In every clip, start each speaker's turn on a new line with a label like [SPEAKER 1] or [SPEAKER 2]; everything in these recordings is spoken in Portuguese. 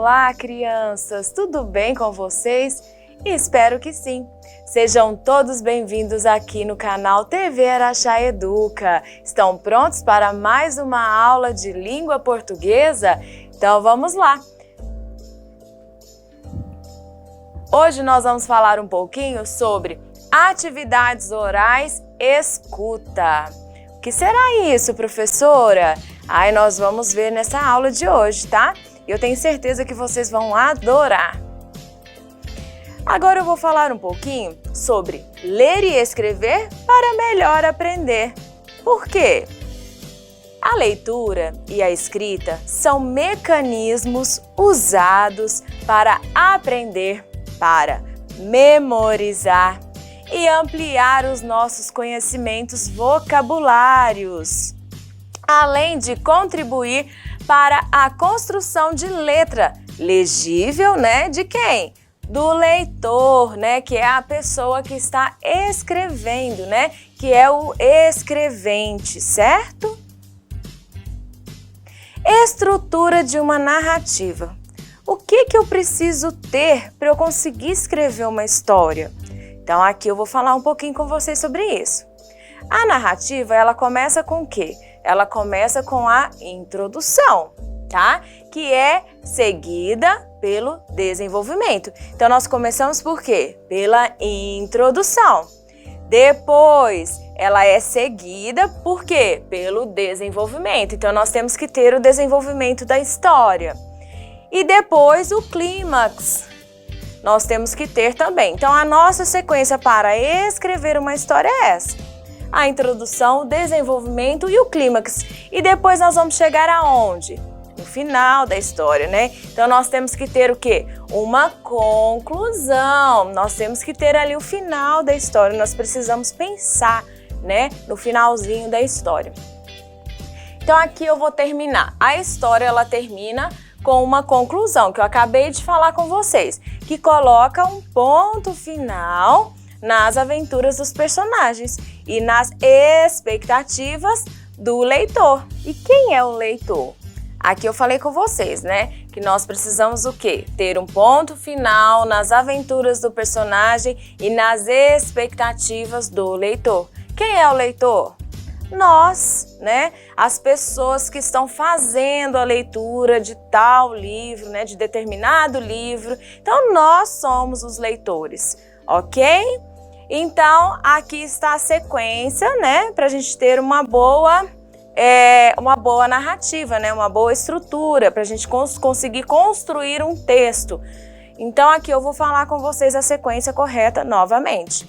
[SPEAKER 1] Olá, crianças! Tudo bem com vocês? Espero que sim! Sejam todos bem-vindos aqui no canal TV Araxá Educa. Estão prontos para mais uma aula de língua portuguesa? Então vamos lá! Hoje nós vamos falar um pouquinho sobre atividades orais escuta. O que será isso, professora? Nós vamos ver nessa aula de hoje, tá? Eu tenho certeza que vocês vão adorar. Agora eu vou falar um pouquinho sobre ler e escrever para melhor aprender. Por quê? A leitura e a escrita são mecanismos usados para aprender, para memorizar e ampliar os nossos conhecimentos vocabulários, além de contribuir para a construção de letra legível, de quem? Do leitor, que é a pessoa que está escrevendo, que é o escrevente, certo? Estrutura de uma narrativa. O que eu preciso ter para eu conseguir escrever uma história? Então aqui eu vou falar um pouquinho com vocês sobre isso. A narrativa, ela começa com o quê? Ela começa com a introdução, tá? Que é seguida pelo desenvolvimento. Então, nós começamos por quê? Pela introdução. Depois, ela é seguida por quê? Pelo desenvolvimento. Então, nós temos que ter o desenvolvimento da história. E depois, o clímax. Nós temos que ter também. Então, a nossa sequência para escrever uma história é essa. A introdução, o desenvolvimento e o clímax. E depois nós vamos chegar aonde? No final da história, Então nós temos que ter o quê? Uma conclusão. Nós temos que ter ali o final da história. Nós precisamos pensar, no finalzinho da história. Então aqui eu vou terminar. A história, ela termina com uma conclusão, que eu acabei de falar com vocês, que coloca um ponto final nas aventuras dos personagens e nas expectativas do leitor. E quem é o leitor? Aqui eu falei com vocês, que nós precisamos o quê? Ter um ponto final nas aventuras do personagem e nas expectativas do leitor. Quem é o leitor? Nós, As pessoas que estão fazendo a leitura de tal livro, de determinado livro. Então, nós somos os leitores, ok? Então, aqui está a sequência, para a gente ter uma boa narrativa, uma boa estrutura, para a gente conseguir construir um texto. Então, aqui eu vou falar com vocês a sequência correta novamente.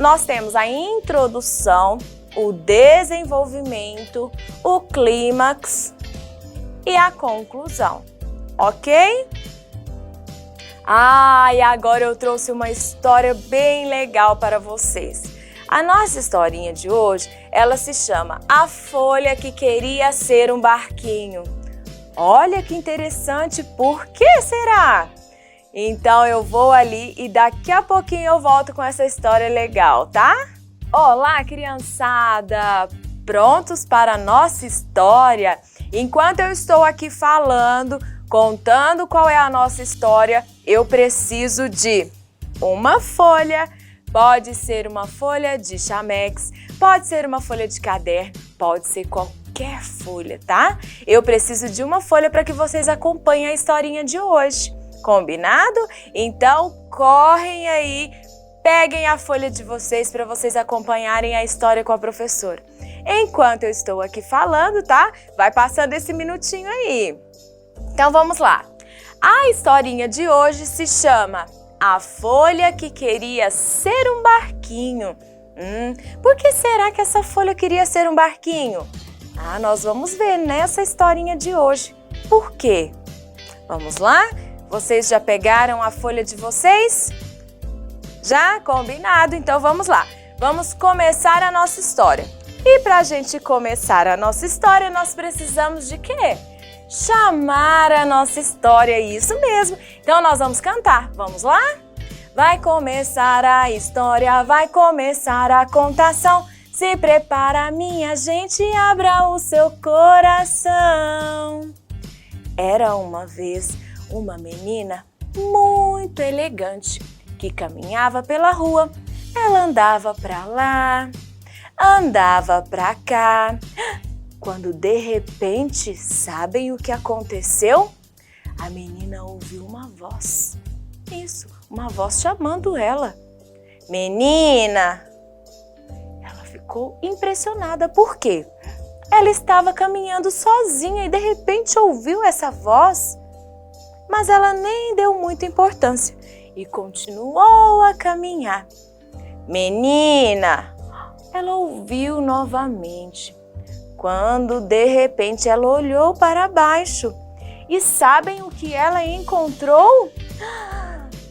[SPEAKER 1] Nós temos a introdução, o desenvolvimento, o clímax e a conclusão, ok? E agora eu trouxe uma história bem legal para vocês. A nossa historinha de hoje, ela se chama A Folha que Queria Ser um Barquinho. Olha que interessante, por que será? Então eu vou ali e daqui a pouquinho eu volto com essa história legal, tá? Olá, criançada! Prontos para a nossa história? Enquanto eu estou aqui falando, contando qual é a nossa história, eu preciso de uma folha. Pode ser uma folha de chamex, pode ser uma folha de caderno, pode ser qualquer folha, tá? Eu preciso de uma folha para que vocês acompanhem a historinha de hoje. Combinado? Então, correm aí, peguem a folha de vocês para vocês acompanharem a história com a professora. Enquanto eu estou aqui falando, tá? Vai passando esse minutinho aí. Então, vamos lá. A historinha de hoje se chama A Folha que Queria Ser um Barquinho. Por que será que essa folha queria ser um barquinho? Nós vamos ver nessa historinha de hoje. Por quê? Vamos lá? Vocês já pegaram a folha de vocês? Já? Combinado? Então vamos lá. Vamos começar a nossa história. E para a gente começar a nossa história, nós precisamos de quê? Chamar a nossa história, isso mesmo. Então nós vamos cantar, vamos lá? Vai começar a história, vai começar a contação. Se prepara, minha gente, abra o seu coração. Era uma vez uma menina muito elegante que caminhava pela rua. Ela andava para lá, andava para cá, quando de repente, sabem o que aconteceu? A menina ouviu uma voz. Isso, uma voz chamando ela. Menina! Ela ficou impressionada. Por quê? Ela estava caminhando sozinha e de repente ouviu essa voz. Mas ela nem deu muita importância e continuou a caminhar. Menina! Ela ouviu novamente, quando de repente ela olhou para baixo. E sabem o que ela encontrou?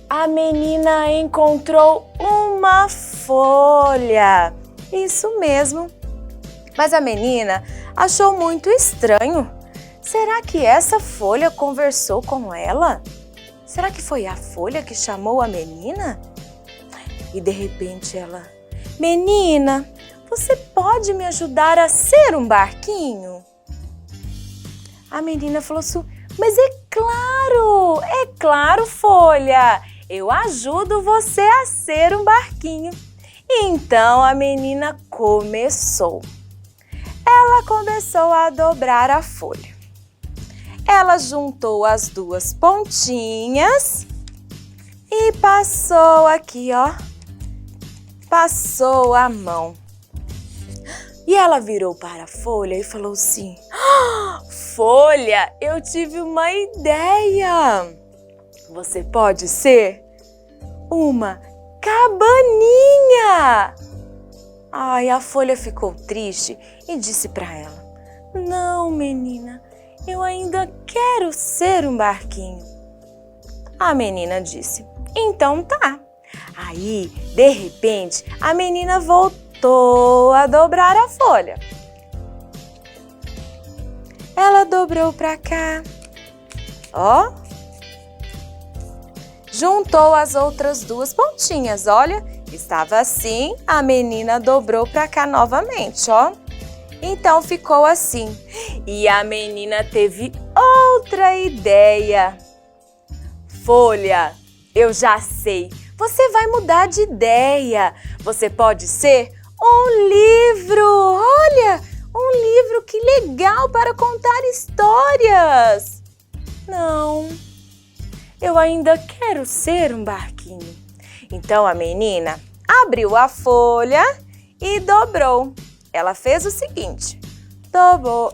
[SPEAKER 1] A menina encontrou uma folha. Isso mesmo. Mas a menina achou muito estranho. Será que essa folha conversou com ela? Será que foi a folha que chamou a menina? E de repente ela... Menina, você pode me ajudar a ser um barquinho? A menina falou assim, mas é claro, folha, eu ajudo você a ser um barquinho. Então a menina começou. Ela começou a dobrar a folha. Ela juntou as duas pontinhas e passou aqui, ó. Passou a mão. E ela virou para a folha e falou assim, Folha, eu tive uma ideia. Você pode ser uma cabaninha. Ai, a folha ficou triste e disse para ela, não, menina, eu ainda quero ser um barquinho. A menina disse, então tá. Aí, de repente, a menina voltou a dobrar a folha. Ela dobrou para cá, ó. Juntou as outras duas pontinhas, olha. Estava assim, a menina dobrou para cá novamente, ó. Então ficou assim. E a menina teve outra ideia. Folha, eu já sei. Você vai mudar de ideia. Você pode ser um livro. Olha, um livro, que legal, para contar histórias. Não, eu ainda quero ser um barquinho. Então a menina abriu a folha e dobrou. Ela fez o seguinte,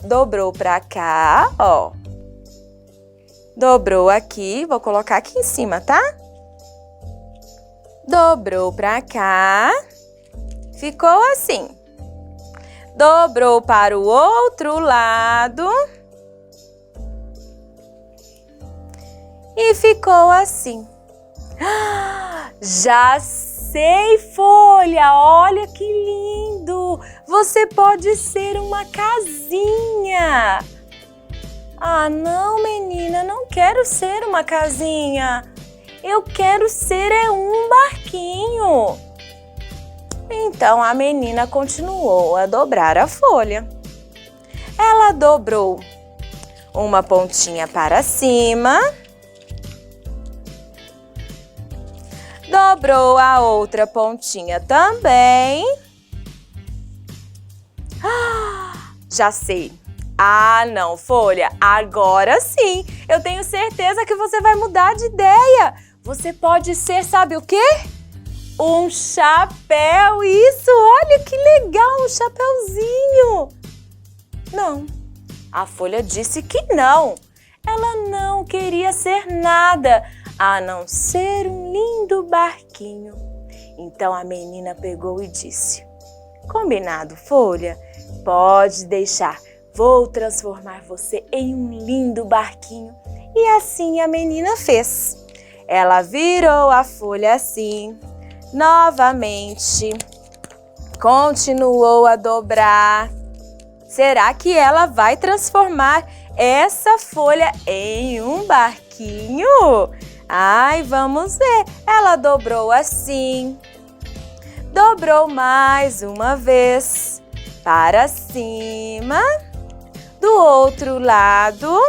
[SPEAKER 1] dobrou para cá, ó. Dobrou aqui, vou colocar aqui em cima, tá? Dobrou para cá, ficou assim. Dobrou para o outro lado e ficou assim. Já sei, folha, olha que lindo! Você pode ser uma casinha. Ah, não, menina, não quero ser uma casinha. Eu quero ser um barquinho. Então a menina continuou a dobrar a folha. Ela dobrou uma pontinha para cima. Dobrou a outra pontinha também. Já sei. Ah, não, folha, agora sim. Eu tenho certeza que você vai mudar de ideia. Você pode ser, sabe o quê? Um chapéu, isso, olha que legal, um chapéuzinho. Não, a folha disse que não. Ela não queria ser nada, a não ser um lindo barquinho. Então a menina pegou e disse, combinado, folha, pode deixar, vou transformar você em um lindo barquinho. E assim a menina fez. Ela virou a folha assim, novamente, continuou a dobrar. Será que ela vai transformar essa folha em um barquinho? Ai, vamos ver. Ela dobrou assim, dobrou mais uma vez para cima, do outro lado.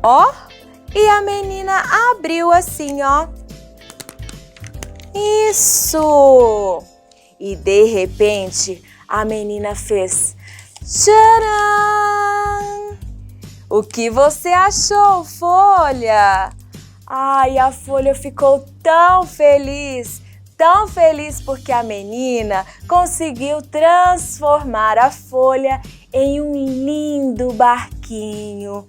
[SPEAKER 1] Ó, e a menina abriu assim, ó. Isso! E de repente, a menina fez tcharam! O que você achou, Folha? Ai, a Folha ficou tão feliz porque a menina conseguiu transformar a Folha em um lindo barquinho.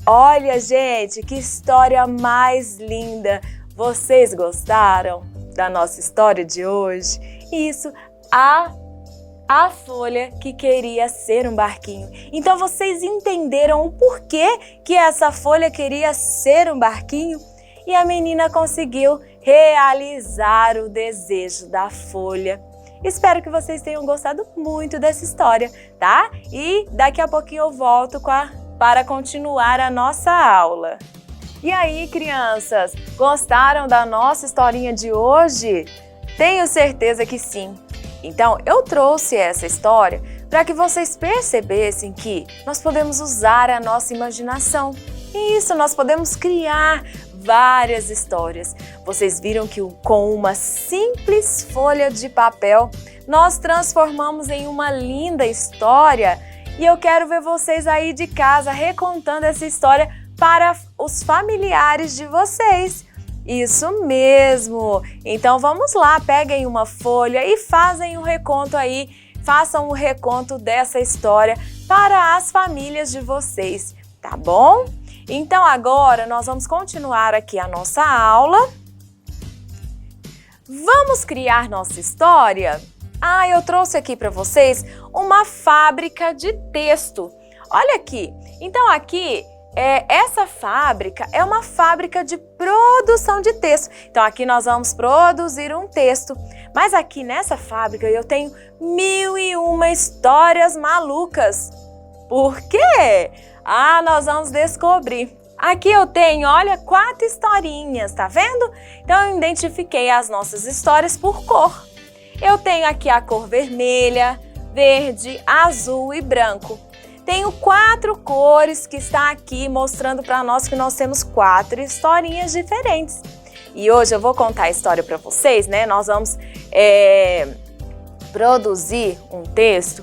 [SPEAKER 1] Olha, gente, que história mais linda! Vocês gostaram da nossa história de hoje? Isso, a Folha que queria ser um barquinho. Então vocês entenderam o porquê que essa Folha queria ser um barquinho? E a menina conseguiu realizar o desejo da Folha. Espero que vocês tenham gostado muito dessa história, tá? E daqui a pouquinho eu volto para continuar a nossa aula. E aí, crianças, gostaram da nossa historinha de hoje? Tenho certeza que sim. Então, eu trouxe essa história para que vocês percebessem que nós podemos usar a nossa imaginação. E isso, nós podemos criar várias histórias. Vocês viram que com uma simples folha de papel, nós transformamos em uma linda história. E eu quero ver vocês aí de casa recontando essa história para os familiares de vocês. Isso mesmo! Então vamos lá, peguem uma folha e façam um reconto dessa história para as famílias de vocês, tá bom? Então agora nós vamos continuar aqui a nossa aula. Vamos criar nossa história? Eu trouxe aqui para vocês uma fábrica de texto. Olha aqui! Então aqui essa fábrica é uma fábrica de produção de texto. Então aqui nós vamos produzir um texto. Mas aqui nessa fábrica eu tenho 1001 histórias malucas. Por quê? Nós vamos descobrir. Aqui eu tenho, olha, 4 historinhas, tá vendo? Então eu identifiquei as nossas histórias por cor. Eu tenho aqui a cor vermelha, verde, azul e branco. Tenho 4 cores que está aqui mostrando para nós que nós temos 4 historinhas diferentes. E hoje eu vou contar a história para vocês, né? Nós vamos produzir um texto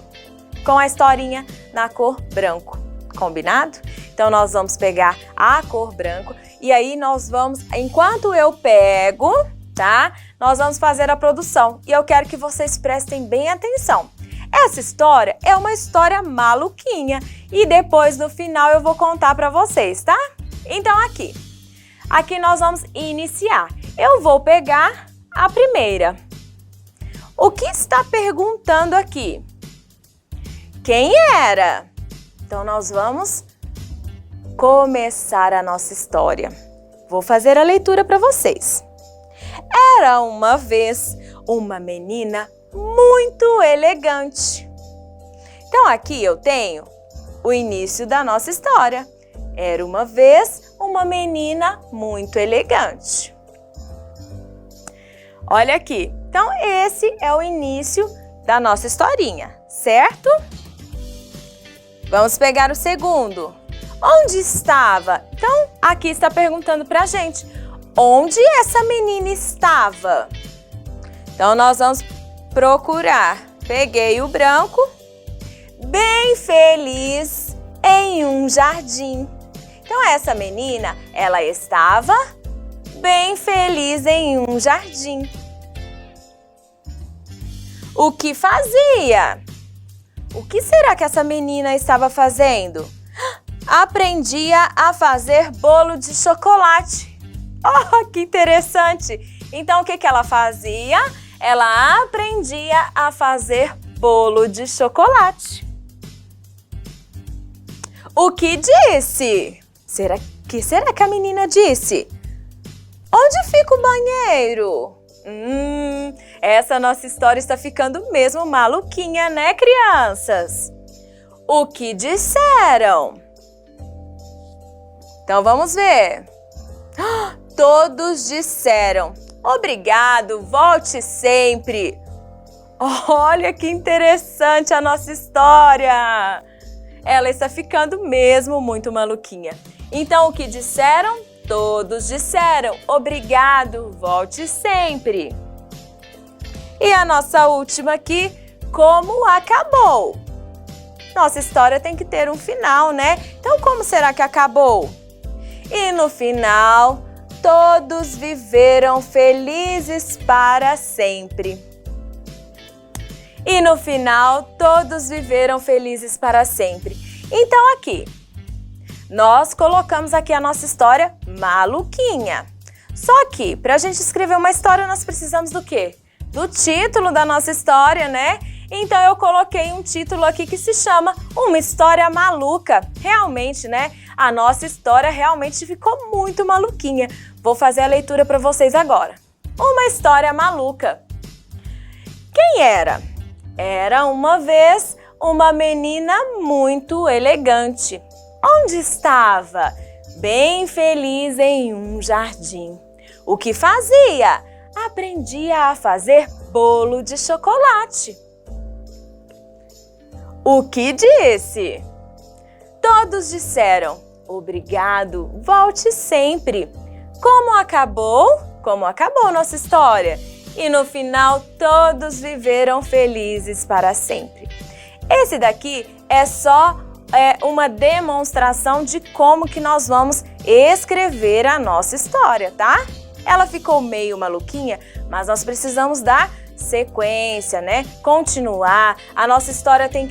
[SPEAKER 1] com a historinha na cor branco, combinado? Então nós vamos pegar a cor branco e aí nós vamos, enquanto eu pego, tá? Nós vamos fazer a produção e eu quero que vocês prestem bem atenção. Essa história é uma história maluquinha e depois no final eu vou contar para vocês, tá? Então aqui nós vamos iniciar. Eu vou pegar a primeira. O que está perguntando aqui? Quem era? Então nós vamos começar a nossa história. Vou fazer a leitura para vocês. Era uma vez uma menina muito elegante. Então aqui eu tenho o início da nossa história. Era uma vez uma menina muito elegante. Olha aqui. Então esse é o início da nossa historinha, certo? Vamos pegar o segundo. Onde estava? Então aqui está perguntando pra gente. Onde essa menina estava? Então nós vamos procurar. Peguei o branco. Bem feliz em um jardim. Então essa menina, ela estava bem feliz em um jardim. O que fazia? O que será que essa menina estava fazendo? Aprendia a fazer bolo de chocolate. Oh, que interessante! Então o que ela fazia? Ela aprendia a fazer bolo de chocolate. O que disse? Será que a menina disse? Onde fica o banheiro? Essa nossa história está ficando mesmo maluquinha, né, crianças? O que disseram? Então vamos ver. Todos disseram: obrigado, volte sempre. Olha que interessante a nossa história. Ela está ficando mesmo muito maluquinha. Então, o que disseram? Todos disseram, obrigado, volte sempre. E a nossa última aqui, como acabou? Nossa história tem que ter um final, né? Então, como será que acabou? E no final, todos viveram felizes para sempre. E no final, todos viveram felizes para sempre. Então, aqui, nós colocamos aqui a nossa história maluquinha. Só que, para a gente escrever uma história, nós precisamos do quê? Do título da nossa história, né? Então, eu coloquei um título aqui que se chama Uma História Maluca. Realmente, né? A nossa história realmente ficou muito maluquinha. Vou fazer a leitura para vocês agora. Uma história maluca. Quem era? Era uma vez uma menina muito elegante. Onde estava? Bem feliz em um jardim. O que fazia? Aprendia a fazer bolo de chocolate. O que disse? Todos disseram, obrigado, volte sempre. Como acabou? Como acabou nossa história? E no final, todos viveram felizes para sempre. Esse daqui é só uma demonstração de como que nós vamos escrever a nossa história, tá? Ela ficou meio maluquinha, mas nós precisamos dar sequência, né? Continuar. A nossa história tem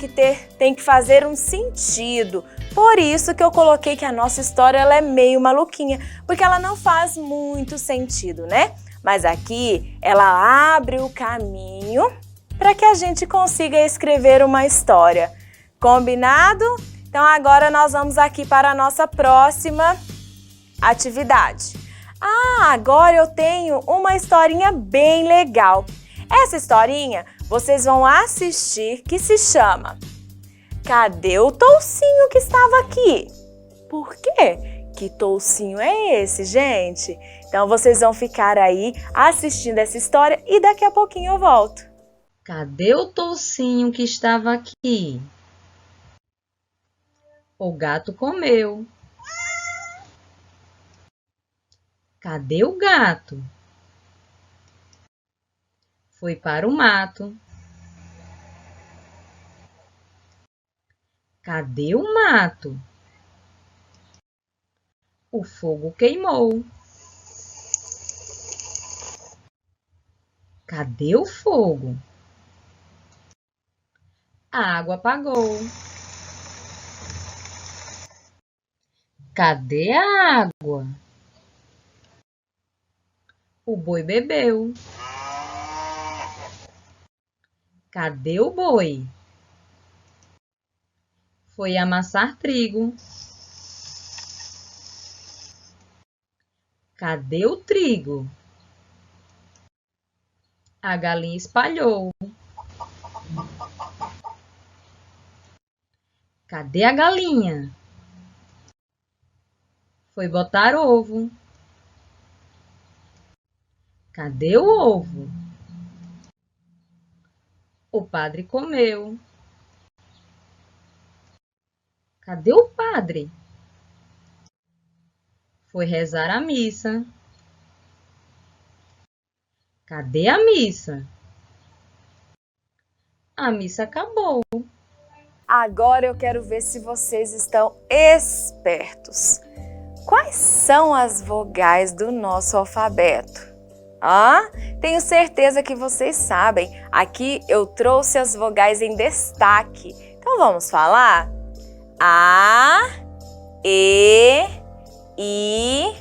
[SPEAKER 1] que fazer um sentido. Por isso que eu coloquei que a nossa história ela é meio maluquinha, porque ela não faz muito sentido, né? Mas aqui ela abre o caminho para que a gente consiga escrever uma história. Combinado? Então agora nós vamos aqui para a nossa próxima atividade. Agora eu tenho uma historinha bem legal. Essa historinha vocês vão assistir que se chama Cadê o toucinho que estava aqui? Por quê? Que toucinho é esse, gente? Então vocês vão ficar aí assistindo essa história e daqui a pouquinho eu volto.
[SPEAKER 2] Cadê o toucinho que estava aqui? O gato comeu. Cadê o gato? Foi para o mato. Cadê o mato? O fogo queimou. Cadê o fogo? A água apagou. Cadê a água? O boi bebeu. Cadê o boi? Foi amassar trigo. Cadê o trigo? A galinha espalhou. Cadê a galinha? Foi botar ovo. Cadê o ovo? O padre comeu. Cadê o padre? Foi rezar a missa. Cadê a missa? A missa acabou.
[SPEAKER 1] Agora eu quero ver se vocês estão espertos. Quais são as vogais do nosso alfabeto? Tenho certeza que vocês sabem. Aqui eu trouxe as vogais em destaque. Então vamos falar? A, E, I,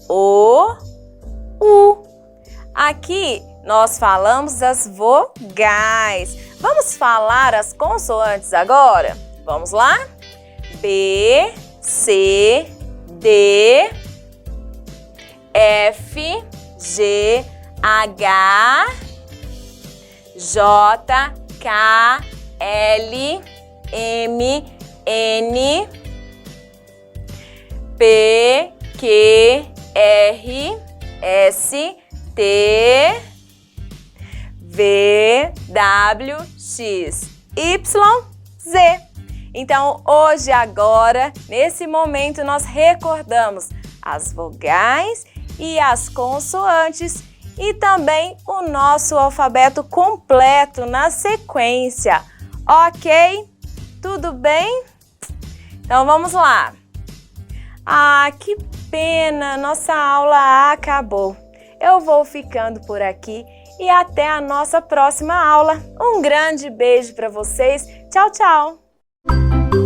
[SPEAKER 1] O, U. Aqui nós falamos as vogais. Vamos falar as consoantes agora? Vamos lá? B, C, D, F, G, H, J, K, L, M, N, P, Q, R, S, T, V, W, X, Y, Z. Então, hoje, agora, nesse momento, nós recordamos as vogais e as consoantes e também o nosso alfabeto completo na sequência. Ok? Tudo bem? Então, vamos lá. Ah, que pena, nossa aula acabou. Eu vou ficando por aqui e até a nossa próxima aula. Um grande beijo para vocês. Tchau, tchau!